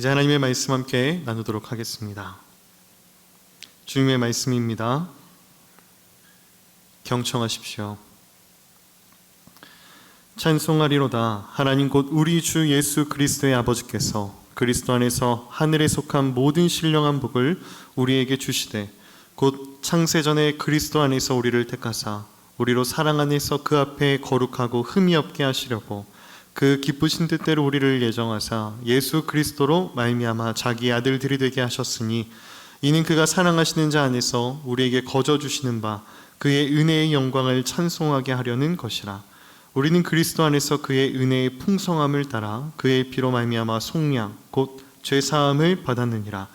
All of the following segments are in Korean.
이제 하나님의 말씀 함께 나누도록 하겠습니다. 주님의 말씀입니다. 경청하십시오. 찬송하리로다. 하나님 곧 우리 주 예수 그리스도의 아버지께서 그리스도 안에서 하늘에 속한 모든 신령한 복을 우리에게 주시되 곧 창세전에 그리스도 안에서 우리를 택하사 우리로 사랑 안에서 그 앞에 거룩하고 흠이 없게 하시려고 그 기쁘신 뜻대로 우리를 예정하사 예수 그리스도로 말미암아 자기 아들들이 되게 하셨으니 이는 그가 사랑하시는 자 안에서 우리에게 거저 주시는 바 그의 은혜의 영광을 찬송하게 하려는 것이라. 우리는 그리스도 안에서 그의 은혜의 풍성함을 따라 그의 피로 말미암아 속량 곧 죄사함을 받았느니라.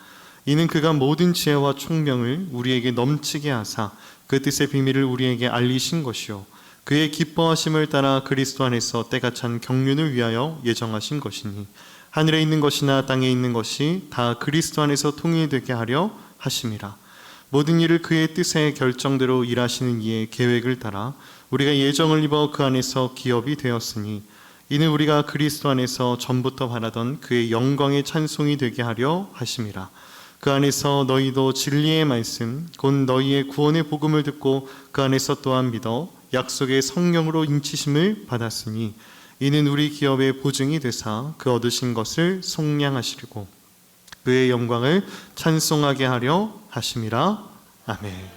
이는 그가 모든 지혜와 총명을 우리에게 넘치게 하사 그 뜻의 비밀을 우리에게 알리신 것이요 그의 기뻐하심을 따라 그리스도 안에서 때가 찬 경륜을 위하여 예정하신 것이니 하늘에 있는 것이나 땅에 있는 것이 다 그리스도 안에서 통일되게 하려 하심이라. 모든 일을 그의 뜻의 결정대로 일하시는 이의 계획을 따라 우리가 예정을 입어 그 안에서 기업이 되었으니 이는 우리가 그리스도 안에서 전부터 바라던 그의 영광의 찬송이 되게 하려 하심이라. 그 안에서 너희도 진리의 말씀 곧 너희의 구원의 복음을 듣고 그 안에서 또한 믿어 약속의 성령으로 인치심을 받았으니 이는 우리 기업의 보증이 되사 그 얻으신 것을 속량하시리고 그의 영광을 찬송하게 하려 하심이라. 아멘.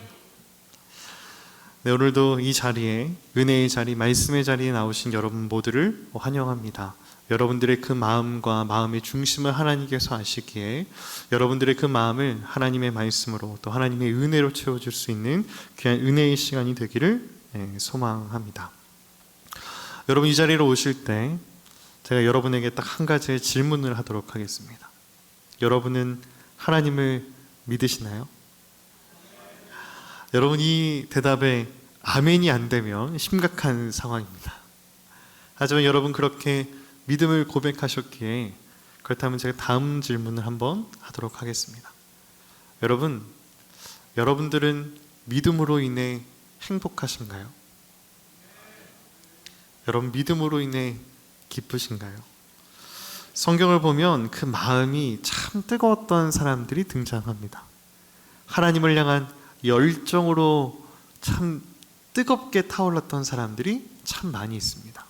네, 오늘도 이 자리에 은혜의 자리, 말씀의 자리에 나오신 여러분 모두를 환영합니다. 여러분들의 그 마음과 마음의 중심을 하나님께서 아시기에 여러분들의 그 마음을 하나님의 말씀으로 또 하나님의 은혜로 채워줄 수 있는 귀한 은혜의 시간이 되기를 소망합니다. 여러분 이 자리로 오실 때 제가 여러분에게 딱 한 가지의 질문을 하도록 하겠습니다. 여러분은 하나님을 믿으시나요? 여러분 이 대답에 아멘이 안 되면 심각한 상황입니다. 하지만 여러분 그렇게 믿음을 고백하셨기에 그렇다면 제가 다음 질문을 한번 하도록 하겠습니다. 여러분들은 믿음으로 인해 행복하신가요? 여러분 믿음으로 인해 기쁘신가요? 성경을 보면 그 마음이 참 뜨거웠던 사람들이 등장합니다. 하나님을 향한 열정으로 참 뜨겁게 타올랐던 사람들이 참 많이 있습니다.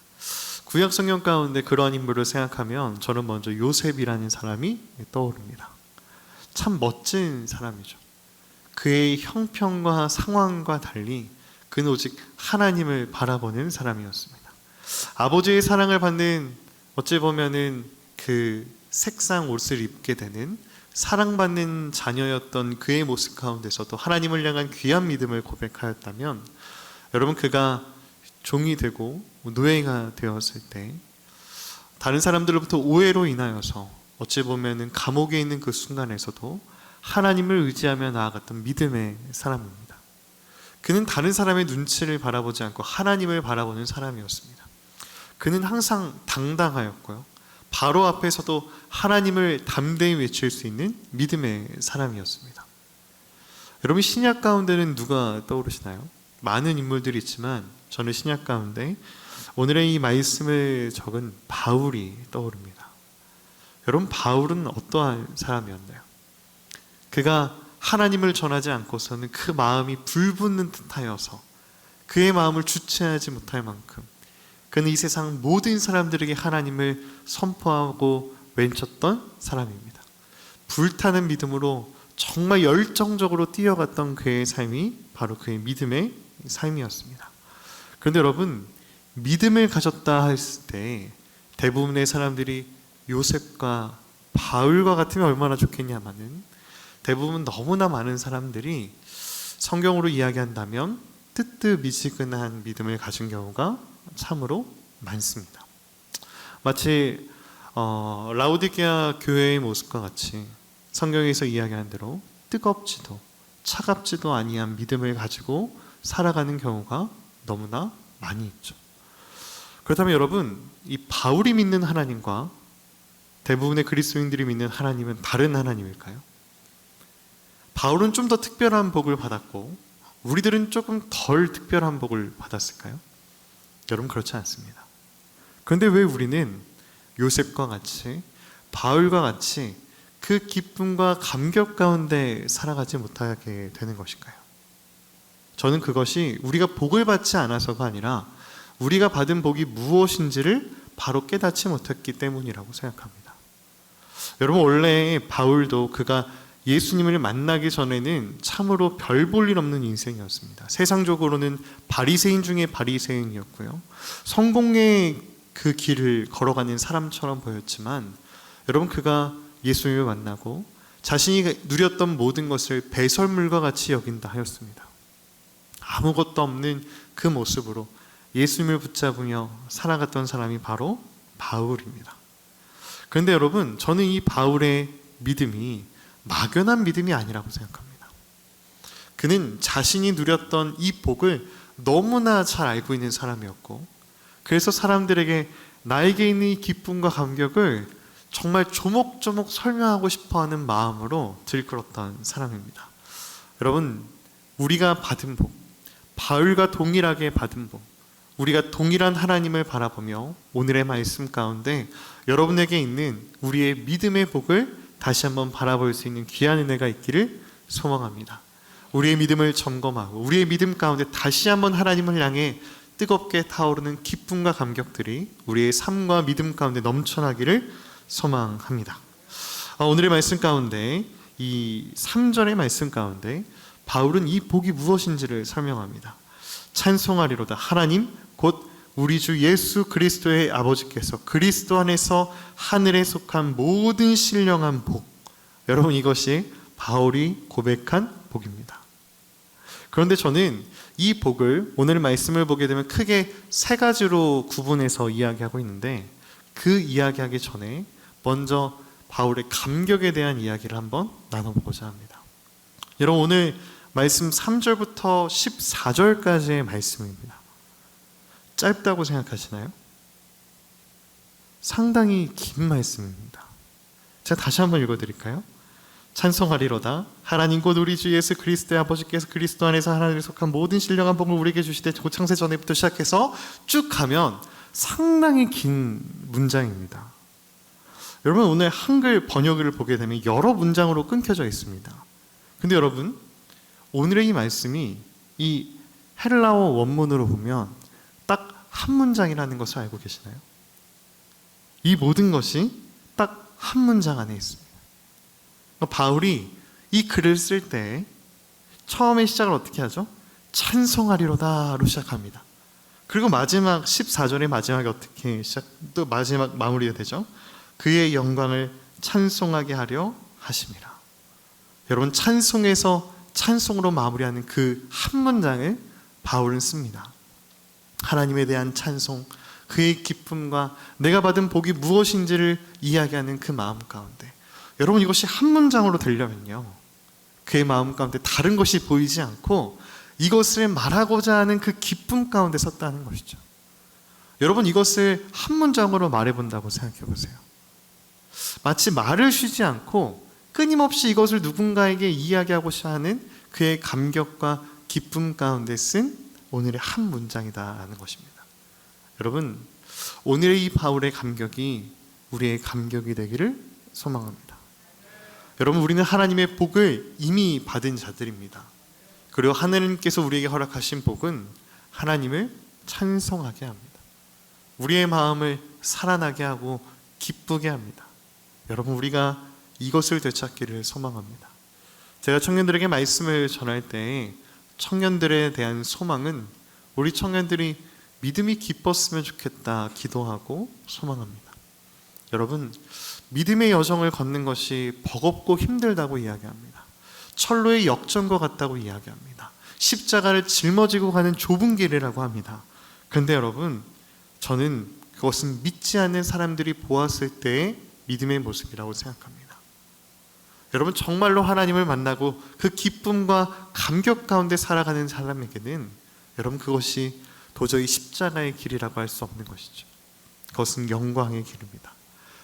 구약 성경 가운데 그러한 인물을 생각하면 저는 먼저 요셉이라는 사람이 떠오릅니다. 참 멋진 사람이죠. 그의 형편과 상황과 달리 그는 오직 하나님을 바라보는 사람이었습니다. 아버지의 사랑을 받는 어찌 보면은 그 색상 옷을 입게 되는 사랑받는 자녀였던 그의 모습 가운데서도 하나님을 향한 귀한 믿음을 고백하였다면 여러분 그가 종이 되고 노예가 되었을 때 다른 사람들로부터 오해로 인하여서 어찌 보면은 감옥에 있는 그 순간에서도 하나님을 의지하며 나아갔던 믿음의 사람입니다. 그는 다른 사람의 눈치를 바라보지 않고 하나님을 바라보는 사람이었습니다. 그는 항상 당당하였고요. 바로 앞에서도 하나님을 담대히 외칠 수 있는 믿음의 사람이었습니다. 여러분 신약 가운데는 누가 떠오르시나요? 많은 인물들이 있지만 저는 신약 가운데 오늘의 이 말씀을 적은 바울이 떠오릅니다. 여러분 바울은 어떠한 사람이었나요? 그가 하나님을 전하지 않고서는 그 마음이 불붙는 듯하여서 그의 마음을 주체하지 못할 만큼 그는 이 세상 모든 사람들에게 하나님을 선포하고 외쳤던 사람입니다. 불타는 믿음으로 정말 열정적으로 뛰어갔던 그의 삶이 바로 그의 믿음의 삶이었습니다. 그런데 여러분 믿음을 가졌다 했을 때 대부분의 사람들이 요셉과 바울과 같으면 얼마나 좋겠냐마는 대부분 너무나 많은 사람들이 성경으로 이야기한다면 뜨뜻미지근한 믿음을 가진 경우가 참으로 많습니다. 마치 라오디게아 교회의 모습과 같이 성경에서 이야기하는 대로 뜨겁지도 차갑지도 아니한 믿음을 가지고 살아가는 경우가 너무나 많이 있죠. 그렇다면 여러분 이 바울이 믿는 하나님과 대부분의 그리스도인들이 믿는 하나님은 다른 하나님일까요? 바울은 좀 더 특별한 복을 받았고 우리들은 조금 덜 특별한 복을 받았을까요? 여러분 그렇지 않습니다. 그런데 왜 우리는 요셉과 같이 바울과 같이 그 기쁨과 감격 가운데 살아가지 못하게 되는 것일까요? 저는 그것이 우리가 복을 받지 않아서가 아니라 우리가 받은 복이 무엇인지를 바로 깨닫지 못했기 때문이라고 생각합니다. 여러분, 원래 바울도 그가 예수님을 만나기 전에는 참으로 별 볼 일 없는 인생이었습니다. 세상적으로는 바리새인 중에 바리새인이었고요. 성공의 그 길을 걸어가는 사람처럼 보였지만, 여러분, 그가 예수님을 만나고 자신이 누렸던 모든 것을 배설물과 같이 여긴다 하였습니다. 아무것도 없는 그 모습으로 예수님을 붙잡으며 살아갔던 사람이 바로 바울입니다. 그런데 여러분, 저는 이 바울의 믿음이 막연한 믿음이 아니라고 생각합니다. 그는 자신이 누렸던 이 복을 너무나 잘 알고 있는 사람이었고, 그래서 사람들에게 나에게 있는 이 기쁨과 감격을 정말 조목조목 설명하고 싶어하는 마음으로 들끓었던 사람입니다. 여러분, 우리가 받은 복, 바울과 동일하게 받은 복, 우리가 동일한 하나님을 바라보며 오늘의 말씀 가운데 여러분에게 있는 우리의 믿음의 복을 다시 한번 바라볼 수 있는 귀한 은혜가 있기를 소망합니다. 우리의 믿음을 점검하고 우리의 믿음 가운데 다시 한번 하나님을 향해 뜨겁게 타오르는 기쁨과 감격들이 우리의 삶과 믿음 가운데 넘쳐나기를 소망합니다. 오늘의 말씀 가운데 이 3절의 말씀 가운데 바울은 이 복이 무엇인지를 설명합니다. 찬송하리로다 하나님 곧 우리 주 예수 그리스도의 아버지께서 그리스도 안에서 하늘에 속한 모든 신령한 복, 여러분, 이것이 바울이 고백한 복입니다. 그런데 저는 이 복을 오늘 말씀을 보게 되면 크게 세 가지로 구분해서 이야기하고 있는데, 그 이야기하기 전에 먼저 바울의 감격에 대한 이야기를 한번 나눠보고자 합니다. 여러분, 오늘 말씀 3절부터 14절까지의 말씀입니다. 짧다고 생각하시나요? 상당히 긴 말씀입니다. 제가 다시 한번 읽어드릴까요? 찬송하리로다 하나님 곧 우리 주 예수 그리스도의 아버지께서 그리스도 안에서 하나님에 속한 모든 신령한 복을 우리에게 주시되 창세 전에부터 시작해서 쭉 가면 상당히 긴 문장입니다. 여러분, 오늘 한글 번역을 보게 되면 여러 문장으로 끊겨져 있습니다. 근데 여러분, 오늘의 이 말씀이 이 헬라어 원문으로 보면 딱 한 문장이라는 것을 알고 계시나요? 이 모든 것이 딱 한 문장 안에 있습니다. 바울이 이 글을 쓸 때 처음에 시작을 어떻게 하죠? 찬송하리로다로 시작합니다. 그리고 마지막 14절의 마지막에 어떻게 또 마지막 마무리가 되죠? 그의 영광을 찬송하게 하려 하심이라. 여러분, 찬송에서 찬송으로 마무리하는 그 한 문장을 바울은 씁니다. 하나님에 대한 찬송, 그의 기쁨과 내가 받은 복이 무엇인지를 이야기하는 그 마음 가운데, 여러분, 이것이 한 문장으로 되려면요, 그의 마음 가운데 다른 것이 보이지 않고 이것을 말하고자 하는 그 기쁨 가운데 섰다는 것이죠. 여러분, 이것을 한 문장으로 말해본다고 생각해 보세요. 마치 말을 쉬지 않고 끊임없이 이것을 누군가에게 이야기하고자 하는 그의 감격과 기쁨 가운데 쓴 오늘의 한 문장이다라는 것입니다. 여러분, 오늘의 이 바울의 감격이 우리의 감격이 되기를 소망합니다. 여러분, 우리는 하나님의 복을 이미 받은 자들입니다. 그리고 하나님께서 우리에게 허락하신 복은 하나님을 찬송하게 합니다. 우리의 마음을 살아나게 하고 기쁘게 합니다. 여러분, 우리가 이것을 되찾기를 소망합니다. 제가 청년들에게 말씀을 전할 때 청년들에 대한 소망은 우리 청년들이 믿음이 기뻤으면 좋겠다 기도하고 소망합니다. 여러분, 믿음의 여정을 걷는 것이 버겁고 힘들다고 이야기합니다. 철로의 역전과 같다고 이야기합니다. 십자가를 짊어지고 가는 좁은 길이라고 합니다. 그런데 여러분, 저는 그것은 믿지 않는 사람들이 보았을 때의 믿음의 모습이라고 생각합니다. 여러분, 정말로 하나님을 만나고 그 기쁨과 감격 가운데 살아가는 사람에게는 여러분, 그것이 도저히 십자가의 길이라고 할 수 없는 것이죠. 그것은 영광의 길입니다.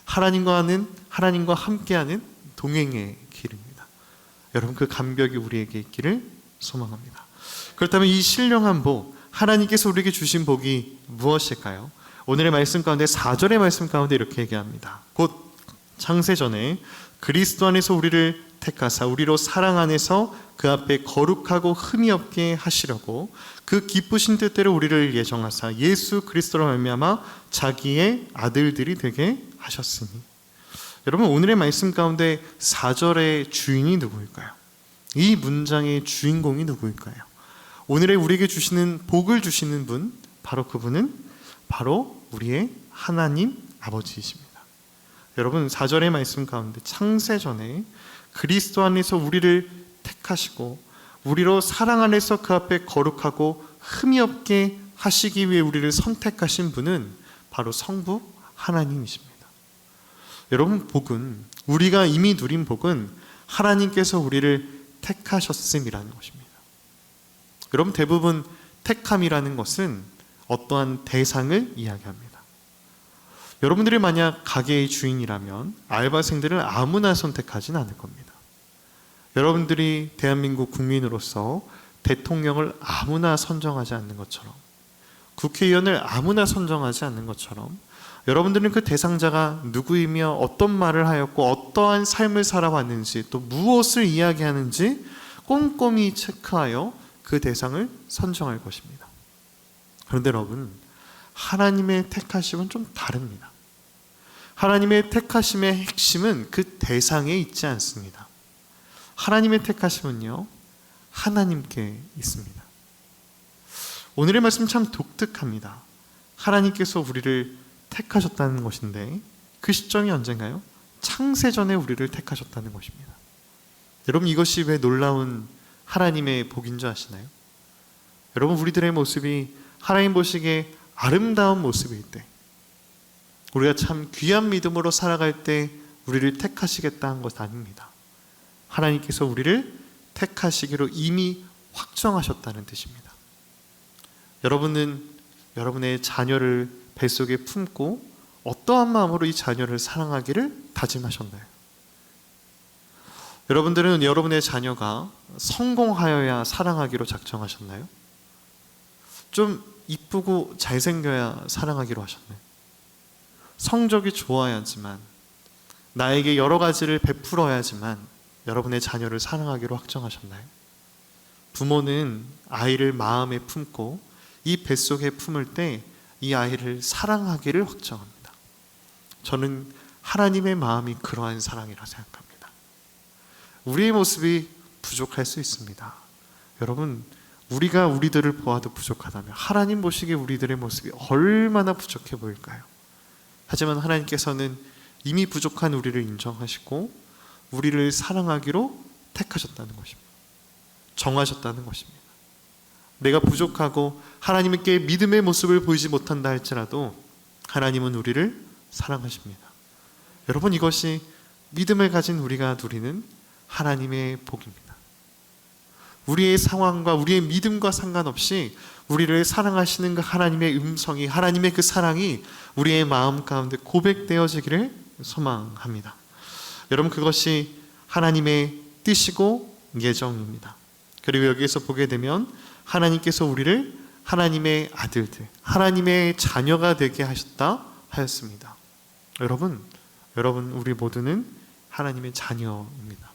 하나님과 함께하는 동행의 길입니다. 여러분, 그 감격이 우리에게 있기를 소망합니다. 그렇다면 이 신령한 복, 하나님께서 우리에게 주신 복이 무엇일까요? 오늘의 말씀 가운데 4절의 말씀 가운데 이렇게 얘기합니다. 곧 창세 전에 그리스도 안에서 우리를 택하사 우리로 사랑 안에서 그 앞에 거룩하고 흠이 없게 하시려고 그 기쁘신 뜻대로 우리를 예정하사 예수 그리스도로 말미암아 자기의 아들들이 되게 하셨으니. 여러분, 오늘의 말씀 가운데 4절의 주인이 누구일까요? 이 문장의 주인공이 누구일까요? 오늘의 우리에게 주시는 복을 주시는 분, 바로 그분은 바로 우리의 하나님 아버지이십니다. 여러분, 4절의 말씀 가운데 창세전에 그리스도 안에서 우리를 택하시고 우리로 사랑 안에서 그 앞에 거룩하고 흠이 없게 하시기 위해 우리를 선택하신 분은 바로 성부 하나님이십니다. 여러분, 복은, 우리가 이미 누린 복은 하나님께서 우리를 택하셨음이라는 것입니다. 여러분, 대부분 택함이라는 것은 어떠한 대상을 이야기합니다. 여러분들이 만약 가게의 주인이라면 알바생들을 아무나 선택하진 않을 겁니다. 여러분들이 대한민국 국민으로서 대통령을 아무나 선정하지 않는 것처럼, 국회의원을 아무나 선정하지 않는 것처럼, 여러분들은 그 대상자가 누구이며 어떤 말을 하였고 어떠한 삶을 살아왔는지 또 무엇을 이야기하는지 꼼꼼히 체크하여 그 대상을 선정할 것입니다. 그런데 여러분, 하나님의 택하심은 좀 다릅니다. 하나님의 택하심의 핵심은 그 대상에 있지 않습니다. 하나님의 택하심은요, 하나님께 있습니다. 오늘의 말씀 참 독특합니다. 하나님께서 우리를 택하셨다는 것인데 그 시점이 언젠가요? 창세전에 우리를 택하셨다는 것입니다. 여러분, 이것이 왜 놀라운 하나님의 복인 줄 아시나요? 여러분, 우리들의 모습이 하나님 보시기에 아름다운 모습일 때, 우리가 참 귀한 믿음으로 살아갈 때 우리를 택하시겠다 한 것 아닙니다. 하나님께서 우리를 택하시기로 이미 확정하셨다는 뜻입니다. 여러분은 여러분의 자녀를 뱃속에 품고 어떠한 마음으로 이 자녀를 사랑하기를 다짐하셨나요? 여러분들은 여러분의 자녀가 성공하여야 사랑하기로 작정하셨나요? 좀 이쁘고 잘생겨야 사랑하기로 하셨나요? 성적이 좋아야지만, 나에게 여러 가지를 베풀어야지만 여러분의 자녀를 사랑하기로 확정하셨나요? 부모는 아이를 마음에 품고 이 뱃속에 품을 때 이 아이를 사랑하기를 확정합니다. 저는 하나님의 마음이 그러한 사랑이라 생각합니다. 우리의 모습이 부족할 수 있습니다. 여러분, 우리가 우리들을 보아도 부족하다면 하나님 보시기에 우리들의 모습이 얼마나 부족해 보일까요? 하지만 하나님께서는 이미 부족한 우리를 인정하시고 우리를 사랑하기로 택하셨다는 것입니다. 정하셨다는 것입니다. 내가 부족하고 하나님께 믿음의 모습을 보이지 못한다 할지라도 하나님은 우리를 사랑하십니다. 여러분, 이것이 믿음을 가진 우리가 누리는 하나님의 복입니다. 우리의 상황과 우리의 믿음과 상관없이 우리를 사랑하시는 그 하나님의 음성이, 하나님의 그 사랑이 우리의 마음 가운데 고백되어지기를 소망합니다. 여러분, 그것이 하나님의 뜻이고 예정입니다. 그리고 여기에서 보게 되면 하나님께서 우리를 하나님의 아들들, 하나님의 자녀가 되게 하셨다 하였습니다. 여러분, 우리 모두는 하나님의 자녀입니다.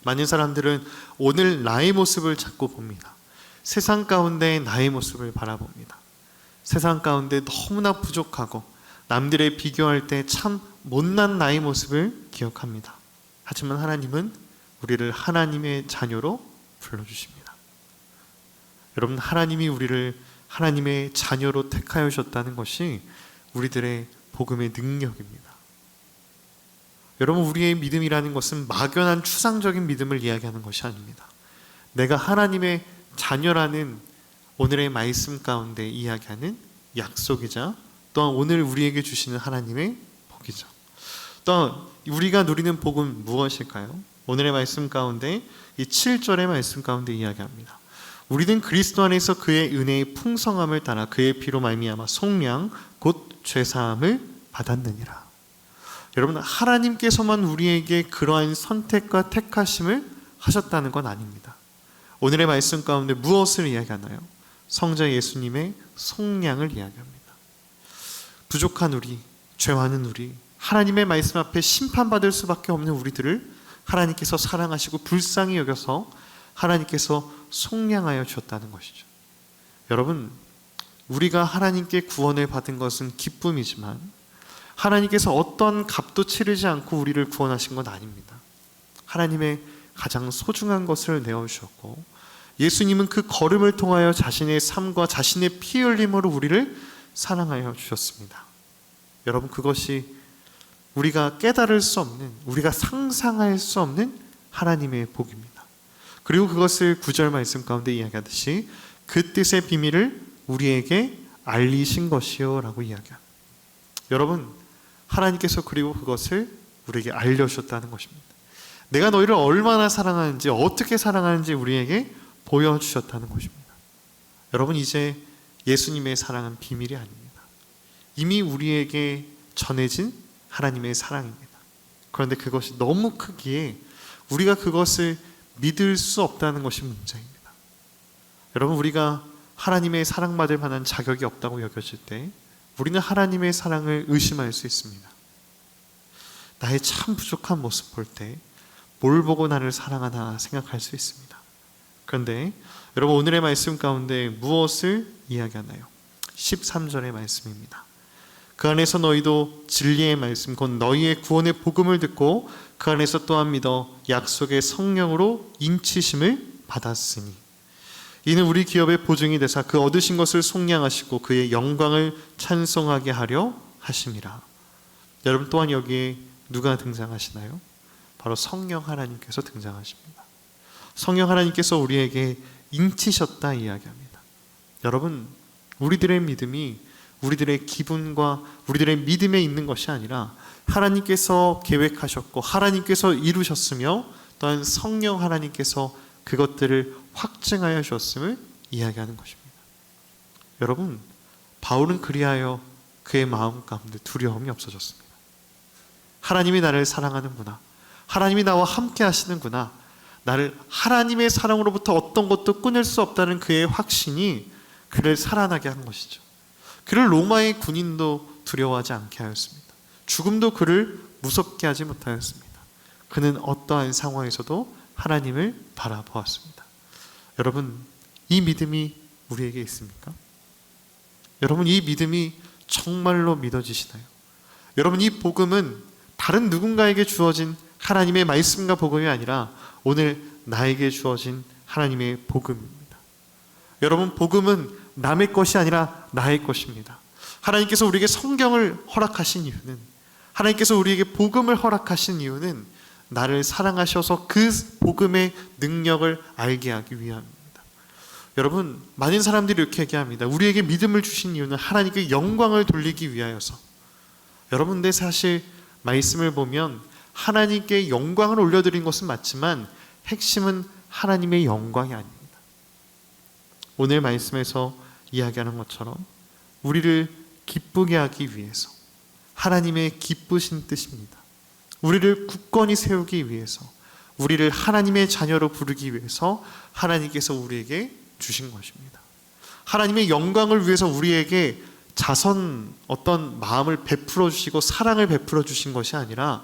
많은 사람들은 오늘 나의 모습을 자꾸 봅니다. 세상 가운데 나의 모습을 바라봅니다. 세상 가운데 너무나 부족하고 남들에 비교할 때 참 못난 나의 모습을 기억합니다. 하지만 하나님은 우리를 하나님의 자녀로 불러주십니다. 여러분, 하나님이 우리를 하나님의 자녀로 택하여 주셨다는 것이 우리들의 복음의 능력입니다. 여러분, 우리의 믿음이라는 것은 막연한 추상적인 믿음을 이야기하는 것이 아닙니다. 내가 하나님의 자녀라는 오늘의 말씀 가운데 이야기하는 약속이자 또한 오늘 우리에게 주시는 하나님의 복이죠. 또한 우리가 누리는 복은 무엇일까요? 오늘의 말씀 가운데 이 7절의 말씀 가운데 이야기합니다. 우리는 그리스도 안에서 그의 은혜의 풍성함을 따라 그의 피로 말미암아 속량 곧 죄사함을 받았느니라. 여러분, 하나님께서만 우리에게 그러한 선택과 택하심을 하셨다는 건 아닙니다. 오늘의 말씀 가운데 무엇을 이야기하나요? 성자 예수님의 속량을 이야기합니다. 부족한 우리, 죄 많은 우리, 하나님의 말씀 앞에 심판받을 수밖에 없는 우리들을 하나님께서 사랑하시고 불쌍히 여겨서 하나님께서 속량하여 주셨다는 것이죠. 여러분, 우리가 하나님께 구원을 받은 것은 기쁨이지만 하나님께서 어떤 값도 치르지 않고 우리를 구원하신 건 아닙니다. 하나님의 가장 소중한 것을 내어주셨고 예수님은 그 걸음을 통하여 자신의 삶과 자신의 피 흘림으로 우리를 사랑하여 주셨습니다. 여러분, 그것이 우리가 깨달을 수 없는, 우리가 상상할 수 없는 하나님의 복입니다. 그리고 그것을 9절 말씀 가운데 이야기하듯이 그 뜻의 비밀을 우리에게 알리신 것이요 라고 이야기합니다. 여러분, 하나님께서 그리고 그것을 우리에게 알려주셨다는 것입니다. 내가 너희를 얼마나 사랑하는지, 어떻게 사랑하는지 우리에게 보여주셨다는 것입니다. 여러분, 이제 예수님의 사랑은 비밀이 아닙니다. 이미 우리에게 전해진 하나님의 사랑입니다. 그런데 그것이 너무 크기에 우리가 그것을 믿을 수 없다는 것이 문제입니다. 여러분, 우리가 하나님의 사랑받을 만한 자격이 없다고 여겨질 때 우리는 하나님의 사랑을 의심할 수 있습니다. 나의 참 부족한 모습 볼 때 뭘 보고 나를 사랑하나 생각할 수 있습니다. 그런데 여러분, 오늘의 말씀 가운데 무엇을 이야기하나요? 13절의 말씀입니다. 그 안에서 너희도 진리의 말씀 곧 너희의 구원의 복음을 듣고 그 안에서 또한 믿어 약속의 성령으로 인치심을 받았으니 이는 우리 기업의 보증이 되사 그 얻으신 것을 속량하시고 그의 영광을 찬송하게 하려 하심이라. 여러분, 또한 여기에 누가 등장하시나요? 바로 성령 하나님께서 등장하십니다. 성령 하나님께서 우리에게 인치셨다 이야기합니다. 여러분, 우리들의 믿음이 우리들의 기분과 우리들의 믿음에 있는 것이 아니라 하나님께서 계획하셨고 하나님께서 이루셨으며 또한 성령 하나님께서 그것들을 확증하여 주었음을 이야기하는 것입니다. 여러분, 바울은 그리하여 그의 마음 가운데 두려움이 없어졌습니다. 하나님이 나를 사랑하는구나, 하나님이 나와 함께 하시는구나, 나를 하나님의 사랑으로부터 어떤 것도 끊을 수 없다는 그의 확신이 그를 살아나게 한 것이죠. 그를 로마의 군인도 두려워하지 않게 하였습니다. 죽음도 그를 무섭게 하지 못하였습니다. 그는 어떠한 상황에서도 하나님을 바라보았습니다. 여러분, 이 믿음이 우리에게 있습니까? 여러분, 이 믿음이 정말로 믿어지시나요? 여러분, 이 복음은 다른 누군가에게 주어진 하나님의 말씀과 복음이 아니라 오늘 나에게 주어진 하나님의 복음입니다. 여러분, 복음은 남의 것이 아니라 나의 것입니다. 하나님께서 우리에게 성경을 허락하신 이유는, 하나님께서 우리에게 복음을 허락하신 이유는 나를 사랑하셔서 그 복음의 능력을 알게 하기 위함입니다. 여러분, 많은 사람들이 이렇게 얘기합니다. 우리에게 믿음을 주신 이유는 하나님께 영광을 돌리기 위하여서. 여러분, 근데 사실 말씀을 보면 하나님께 영광을 올려드린 것은 맞지만 핵심은 하나님의 영광이 아닙니다. 오늘 말씀에서 이야기하는 것처럼 우리를 기쁘게 하기 위해서, 하나님의 기쁘신 뜻입니다. 우리를 굳건히 세우기 위해서, 우리를 하나님의 자녀로 부르기 위해서 하나님께서 우리에게 주신 것입니다. 하나님의 영광을 위해서 우리에게 자선, 어떤 마음을 베풀어 주시고 사랑을 베풀어 주신 것이 아니라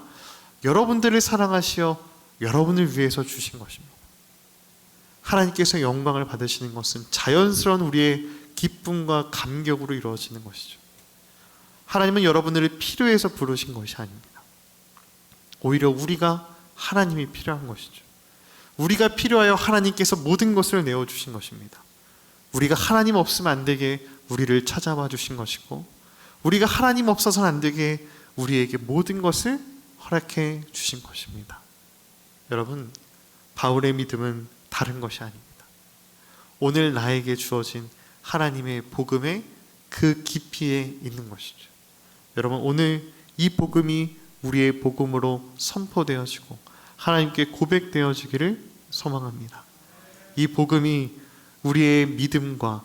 여러분들을 사랑하시어 여러분을 위해서 주신 것입니다. 하나님께서 영광을 받으시는 것은 자연스러운 우리의 기쁨과 감격으로 이루어지는 것이죠. 하나님은 여러분들을 필요해서 부르신 것이 아닙니다. 오히려 우리가 하나님이 필요한 것이죠. 우리가 필요하여 하나님께서 모든 것을 내어주신 것입니다. 우리가 하나님 없으면 안 되게 우리를 찾아와 주신 것이고, 우리가 하나님 없어서는 안 되게 우리에게 모든 것을 허락해 주신 것입니다. 여러분, 바울의 믿음은 다른 것이 아닙니다. 오늘 나에게 주어진 하나님의 복음의 그 깊이에 있는 것이죠. 여러분, 오늘 이 복음이 우리의 복음으로 선포되어지고 하나님께 고백되어지기를 소망합니다. 이 복음이 우리의 믿음과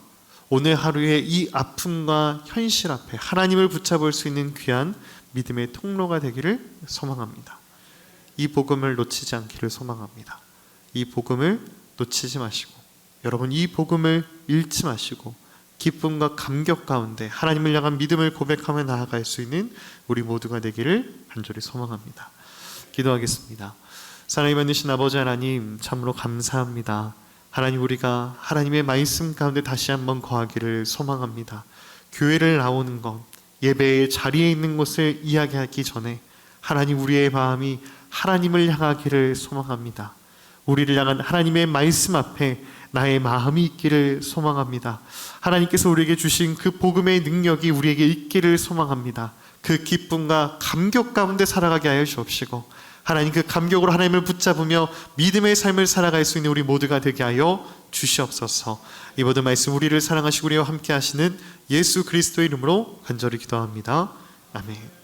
오늘 하루의 이 아픔과 현실 앞에 하나님을 붙잡을 수 있는 귀한 믿음의 통로가 되기를 소망합니다. 이 복음을 놓치지 않기를 소망합니다. 이 복음을 놓치지 마시고, 여러분, 이 복음을 잃지 마시고 기쁨과 감격 가운데 하나님을 향한 믿음을 고백하며 나아갈 수 있는 우리 모두가 되기를 간절히 소망합니다. 기도하겠습니다. 사랑이 많으신 아버지 하나님, 참으로 감사합니다. 하나님, 우리가 하나님의 말씀 가운데 다시 한번 거하기를 소망합니다. 교회를 나오는 것, 예배의 자리에 있는 것을 이야기하기 전에 하나님, 우리의 마음이 하나님을 향하기를 소망합니다. 우리를 향한 하나님의 말씀 앞에 나의 마음이 있기를 소망합니다. 하나님께서 우리에게 주신 그 복음의 능력이 우리에게 있기를 소망합니다. 그 기쁨과 감격 가운데 살아가게 하여 주옵시고, 하나님, 그 감격으로 하나님을 붙잡으며 믿음의 삶을 살아갈 수 있는 우리 모두가 되게 하여 주시옵소서. 이 모든 말씀 우리를 사랑하시고 우리와 함께 하시는 예수 그리스도의 이름으로 간절히 기도합니다. 아멘.